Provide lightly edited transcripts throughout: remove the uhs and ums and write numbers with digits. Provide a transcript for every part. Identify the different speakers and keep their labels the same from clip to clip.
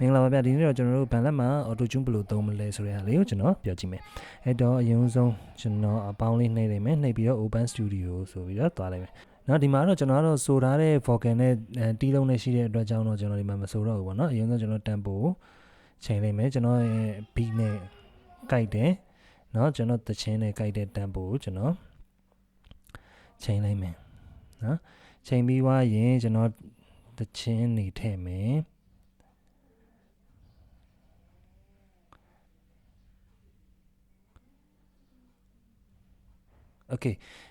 Speaker 1: င်္ဂလာပါဗျာဒီနေ့တော့ကျွန်တော်တို့ဘန်လက်မှာ auto tune ဘယ်လိုသုံးမလဲဆိုတဲ့ဟာလေးကိုကျွန်တော်ပြောကြည့်မယ်အဲ့တော့အရင်ဆုံးကျွန်တော်အပေါင်းလေးနှိပ်လိုက်မယ်နှိပ်ပြီးတော့ open studio ဆိုပြီးတော့သွားလိုက်မယ်နော်ဒီမှာတော့ကျွန်တော်ကတော့ဆိုထားတဲ့ vocal နဲ့တီးလုံးနဲ့ရှိတဲ့အတွက်ကြောင့်တော့ကျွန်တော်ဒီမှာမဆိုတော့ဘူးပေါ့နော်အရင်ဆုံးကျွန်တော် tempo ကိုချိန်လိုက်မယ်ကျွန်တော်ရဲ့ beat နဲ့ကိုက်တယ်နော်ကျွန်တော်သချင်းနဲ့ကိုက်တဲ့ tempo ကိုကျွန်တော်ချိန်လိုက်မယ်နော်ချိန်ပြီးွားရင်ကျွန်တော်သချင်းနေထည့်မယ်โอเค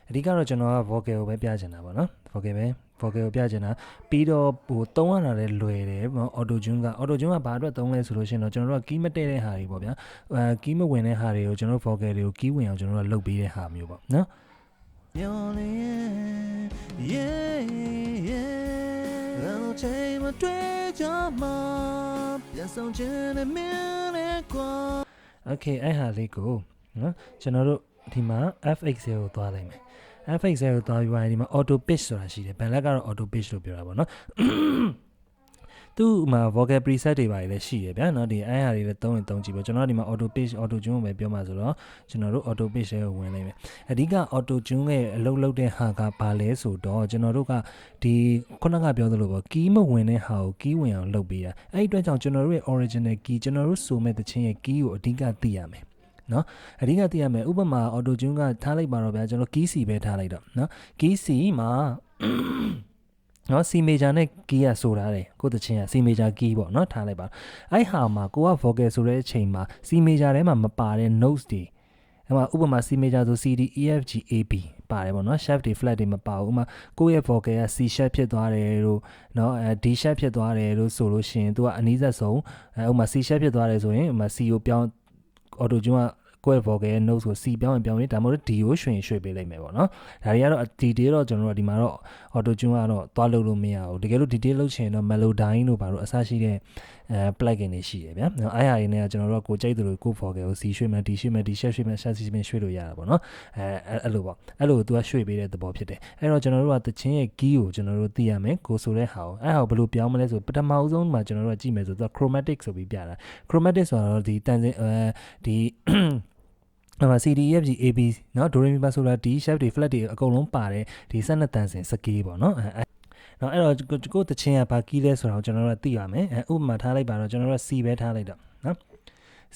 Speaker 1: အဓိကတော့ကျွန်တော်က vocal ကိုပဲပြချင်တာပေါ့နော် vocal ကိုပြချင်တာပြီးတော့ဟိုသုံးရတာလည်းလွယ်တယ်ပေါ့ auto tune ကဘာအတွက်သုံးလဲဆိုလို့ရှိရင်တော့ကျွန်တော်တို့က key မတည့်တဲ့ဟာတွေပေါ့ဗျာkey မဝင်တဲ့ဟာတွေကိုကျွန်တော်တို့ vocal တွေကို key ဝင်အောင်ကျွန်တော်တို့ကလုပ်ပေးတဲ့ဟာမျိုးပေါ့နော်ချိန်မတွေ့ကြမှာပြန်ဆောင်ခြင်းနဲ့မင်းနဲ့ကွာ okay အဲ့ဟာလေးကိုနော်ကျွန်တော်တို့ဒီမှာ fx0 ကိုသွားလိုက်မယ် fx0 ကိုသွားပြီးဒီမှာ auto pitch ဆိုတာရှိတယ်ဘန်လက်ကတော့ auto pitch လို့ပြောတာပေါ့နော်သူ့မှာ vocal preset တွေပါတယ်လည်းရှိရဗျာเนาะဒီအဲ့ဟာတွေလည်းသုံးကြည့်ပေါ့ကျွန်တော်ဒီမှာ auto pitch auto tune ကိုပဲပြောမှာဆိုတော့ကျွန်တော်တို့ auto pitch ကိုဝင်လိုက်မယ်အဓိက auto tune ရဲ့အလုပ်လုပ်တဲ့ဟာကဘာလဲဆိုတော့ကျွန်တော်တို့ကဒီခုနကပြောသလိုပေါ့ key မဝင်တဲ့ဟာကို key ဝင်အောင်လုပ်ပေးတာအဲ့ဒီအတွက်ကြောင့်ကျွန်တော်တို့ရဲ့ original key ကျွန်တော်တို့ဆိုမဲ့တခြင်းရဲ့ key ကိုအဓိကသိရမယ်နော်အဓိကသိရမယ်ဥပမာ auto tune ကထားလိုက်ပါတော့ဗျာကျွန်တော် key C ပဲထားလိုက်တော့နော် key C မှာနော် C major နဲ့ key ကဆိုထားတယ်ကိုတချင်းက C major key ပေါ့နော်ထားလိုက်ပါအဲ့ဟာမှာကိုက vocal ဆိုတဲ့အချိန်မှာ C major ထဲမှာမပါတဲ့ notes တွေအဲ့မှာဥပမာ C major ဆို C D E F G A B ပါတယ်ပေါ့နော် sharp တွေ flat တွေမပါဘူးဥပမာကိုယ့်ရဲ့ vocal က C sharp ဖြစ်သွားတယ်လို့နော် D sharp ဖြစ်သွားတယ်လို့ဆိုလို့ရှိရင် तू ကအနည်းဆက်ဆုံးဥပမာ C sharp ဖြစ်သွားတယ်ဆိုရင်ဥပမာ C ကိုပြောင်း auto tune ကကိုယ့် vocal ရဲ့ notes ကို C ပြောင်းရင်ဒါမှမဟုတ် D ကိုရွှေ့ပေးလိုက်မယ်ပေါ့နော်ဒါတွေကတော့ detail တော့ကျွန်တော်တို့ဒီမှာတော့ auto tune ကတော့သွားလုပ်လို့မရဘူးတကယ်လို့ detail လုပ်ချင်တော့ melodyne တို့ဘာလို့အစရှိတဲ့plugin တွေရှိရဗျာအဲ့ဟာတွေနဲ့ကျွန်တော်တို့ကကိုကြိုက်သလိုကို vocal ကို C ရွှေ့မယ် D ရွှေ့မယ် D sharp ရွှေ့မယ် sharp ရွှေ့လို့ရတာပေါ့နော်အဲ့လိုပေါ့အဲ့လို तू ကရွှေ့ပေးတဲ့သဘောဖြစ်တယ်အဲ့တော့ကျွန်တော်တို့ကတခြင်းရဲ့ key ကိုကျွန်တော်တို့သိရမယ်ကိုဆိုတဲ့ဟာကိုအဲ့ဟာကိုဘယ်လိုပြောင်းမလဲဆိုပထမအဆုံးမှာကျွန်တော်တို့ကကြည့်မယ်ဆိုတော့ chromatic ဆိုပြီးပြတာ chromatic ဆိုတော့ဒီတန်စင်ဒီC D E F G A B เนาะ Do Re Mi Fa So La D sharp တွေ flat တွေအကုန်လုံးပါတယ်ဒီ12တန်စင်စကေးပေါ့เนาะအဲ့တော့ကိုတချင်းကဘာ key လဲဆိုတာကိုကျွန်တော်တို့သိရမယ်ဥပမာထားလိုက်ပါတော့ကျွန်တော်တို့ C ပဲထားလိုက်တော့เนาะ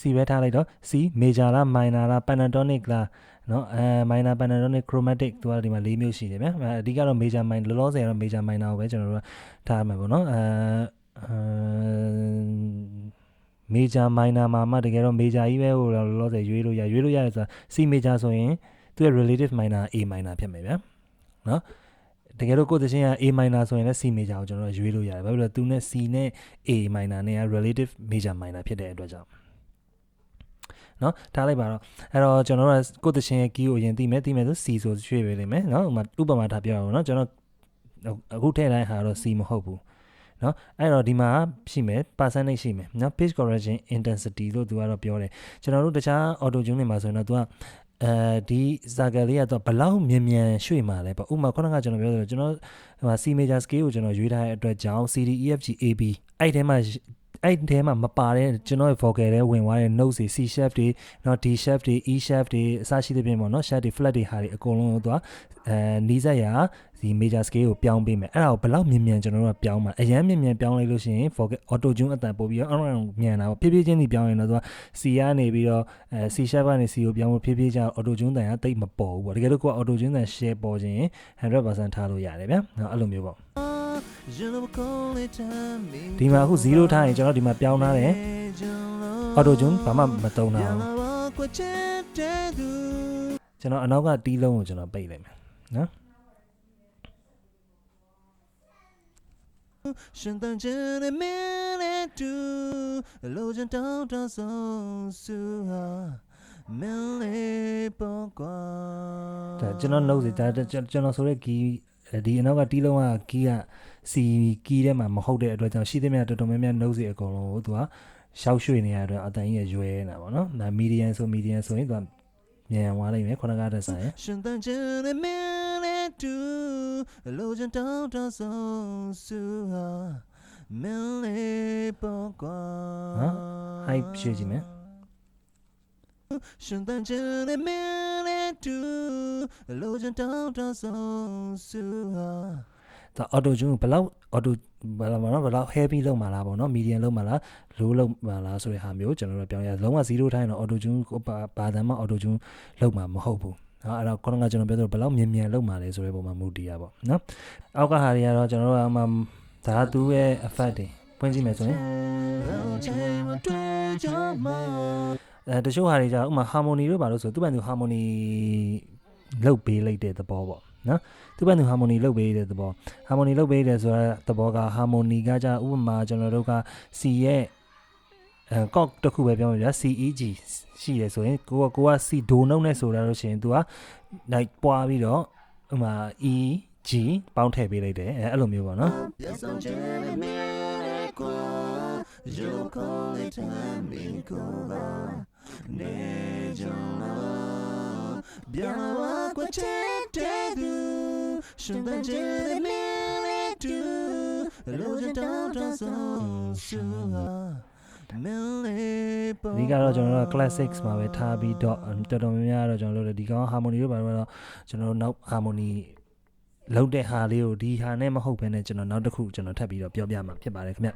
Speaker 1: C ပဲထားလိုက်တော့ C major လား minor လား pentatonic လားเนาะminor pentatonic chromatic သူကဒီမှာ၄မျိုးရှိတယ်ဗျာအဓိကတော့ major minor လောလောဆယ်ကတော့ major minor ကိုပဲကျွန်တော်တို့ထားမှာပေါ့เนาะmajor minor မှာမှတကယ်တော့ major ကြီးပဲဟိုလောလောဆယ်ရွေးလို့ရတယ်ဆိုတာ C major ဆိုရင်သူရဲ့ relative minor A minor ဖြစ်မယ်ဗျာเนาะတကယ်လို့ကိုယ်သချင်းက A minor ဆိုရင်လည်း C major ကိုကျွန်တော်ရွေးလို့ရတယ်ဘာဖြစ်လို့လဲသူနဲ့ C နဲ့ A minor နဲ့က relative major minor ဖြစ်တဲ့အတွက်ကြောင့်เนาะထားလိုက်ပါတော့အဲ့တော့ကျွန်တော်တို့ကိုယ်သချင်းရဲ့ key ကိုအရင်သိမယ်ဆို C ဆိုရွှေ့ပေးလိမ့်မယ်เนาะဥပမာထားပြောရအောင်เนาะကျွန်တော်အခုထည့်တိုင်းဟာတော့ C မဟုတ်ဘူးเนาะအဲ့တော့ဒီမှာရှိမယ် percentage ရှိမယ်เนาะ pitch correction intensity လို့သူကတော့ပြောတယ်ကျွန်တော်တို့တခြား auto tune တွေမှာဆိုရင်တော့သူကဒီဇာကလေးကတော့ဘလောက်မြန်ရွှေ့မှာလဲပေါ့ဥပမာခုနကကျွန်တော်ပြောသလိုကျွန်တော်ဟို C major scale ကိုကျွန်တော်ရွေးထားတဲ့အတွက်ကြောင့် C D E F G A B အဲ့ထဲမှာမပါတဲ့ကျွန်တော်ရဲ့ vocal တွေဝင်သွားတဲ့ notes တွေ C sharp တွေเนาะ D sharp တွေ E sharp တွေအစရှိသဖြင့်ပေါ့เนาะ sharp တွေ flat တွေဟာတွေအကုန်လုံးကိုသူကနီးစပ်ရာဒီ major scale ကိုပြောင်းပေးမယ်အဲ့ဒါကိုဘယ်လောက်မြန်ကျွန်တော်တို့ကပြောင်းမှာအရင်မြန်ပြောင်းလိုက်လို့ရှိရင် vocal auto tune အတန်ပို့ပြီးတော့မြန်တာပေါ့ဖြည်းဖြည်းချင်းဒီပြောင်းရင်တော့သူက C ကနေပြီးတော့C sharp ကနေ C ကိုပြောင်းဖို့ဖြည်းဖြည်းချင်း auto tune တန်ကတိတ်မပေါ်ဘူးပေါ့တကယ်လို့ကိုက auto tune တန် share ပေါ်ခြင်း 100% ထားလို့ရတယ်ဗျာအဲ့လိုမျိုးပေါ့ဒီမှာအခု0ထားရင်ကျွန်တော်ဒီမှာပြောင်းထားတယ် auto tune ဘာမှမတုံးတာကျွန်တော်အနောက်ကတီးလုံးကိုကျွန်တော်ပိတ်လိုက်မယ်နော်ရှင်တန်ချင်တဲ့မင်းနဲ့တူလိုချင်တောင်းဆုံးစုဟာမင်းလေးပေါ်ကွာဒါကျွန်တော်နှုတ်စီဒါကျွန်တော်ဆိုတဲ့ key ဒီအနောက်ကတီးလုံးက key က C key ထဲမှာမဟုတ်တဲ့အတွက်ကြောင့်ရှိသမျှတော်တော်များများနှုတ်စီအကုန်လုံးကိုသူကရှောက်ရွှေ့နေရတဲ့အတန်ကြီးရွဲနေတာပေါ့နော်ဒါ median ဆိုရင်သူကမြန်သွားလိမ့်မယ်ခုနကတည်းကဆိုင်ရှင်တန်ချင်တဲ့မင်းနဲ့တူလိုချင်တောင်းဆုံးစုဟာ high ရွှေ့ကြည့်မယ်
Speaker 2: 圣诞节的明年度，路上တောင်းတဆုံးစုဟာ
Speaker 1: ဒါ auto tune ဘယ်လောက် auto ဘယ်လောက် heavy လောက်မှာလားပေါ့နော် medium လောက်မှာလား low လောက်မှာလားဆိုတဲ့ဟာမျိုးကျွန်တော်တို့ပြောင်းရလုံးဝ0ထိုင်းတော့ auto tune ဘာသာမှ auto tune လောက်မှာမဟုတ်ဘူးနော်အဲ့တော့ခေါင်းကကျွန်တော်ပြောသလိုဘယ်လောက်မြန်လောက်မှာလဲဆိုတဲ့ပုံမှာမူတည်ရပါနော်အောက်ကဟာတွေကတော့ကျွန်တော်တို့ကဒါသူ့ရဲ့ effect တွေပွင့်ကြည့်မယ်ဆိုရင်တချို့ဟာတွေကြဥမာ harmony တို့ပါလို့ဆိုသူ့ဘန်သူ harmony လောက်ပေးလိုက်တဲ့သဘောပေါ့နော်သူ့ဘန်သူ harmony လောက်ပေးတဲ့သဘော harmony လောက်ပေးတယ်ဆိုတော့သဘောက harmony ကကြဥပမာကျွန်တော်တို့က C ရဲ့ကော့တစ်ခုပဲပြောမှာဗျာ CEG ရှိတယ်ဆိုရင်ကိုက C ဒိုနှုတ်နဲ့ဆိုတာလို့ရှိရင် तू ကလိုက်ပွားပြီးတော့ဥမာ EG ပေါင်းထည့်ပေးလိုက်တယ်အဲ့လိုမျိုးပေါ့နော်ဒီကတော့ကျွန်တော်တို့ classics မှာပဲထားပြီးတော့တော်တော်များများတော့ကျွန်တော်တို့ဒီကောင် harmony တို့ပါတော့ကျွန်တော်တို့နောက် harmony လောက်တဲ့ဟာလေးကိုဒီဟာနဲ့မဟုတ်ဘဲနဲ့ကျွန်တော်နောက်တစ်ခုကျွန်တော်ထပ်ပြီးတော့ပြောပြမှာဖြစ်ပါတယ်ခင်ဗျ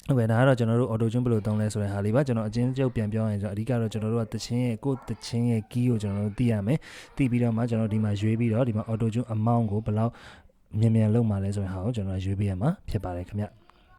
Speaker 1: ဟုတ်ကဲ့ဒါကတော့ကျွန်တော်တို့ auto tune ဘယ်လိုသုံးလဲဆိုတဲ့ဟာလေးပါကျွန်တော်အချင်းချုပ်ပြန်ပြောရင်ဆိုတော့အဓိကတော့ကျွန်တော်တို့ကတချင်းရဲ့ကိုယ်တချင်းရဲ့ key ကိုကျွန်တော်တို့သိရမယ်သိပြီးတော့မှကျွန်တော်ဒီမှာရွေးပြီးတော့ဒီမှာ auto tune amount ကိုဘယ်လောက်မြန်လောက်မှာလဲဆိုတဲ့ဟာကိုကျွန်တော်ရွေးပေးရမှာဖြစ်ပါတယ်ခင်ဗျ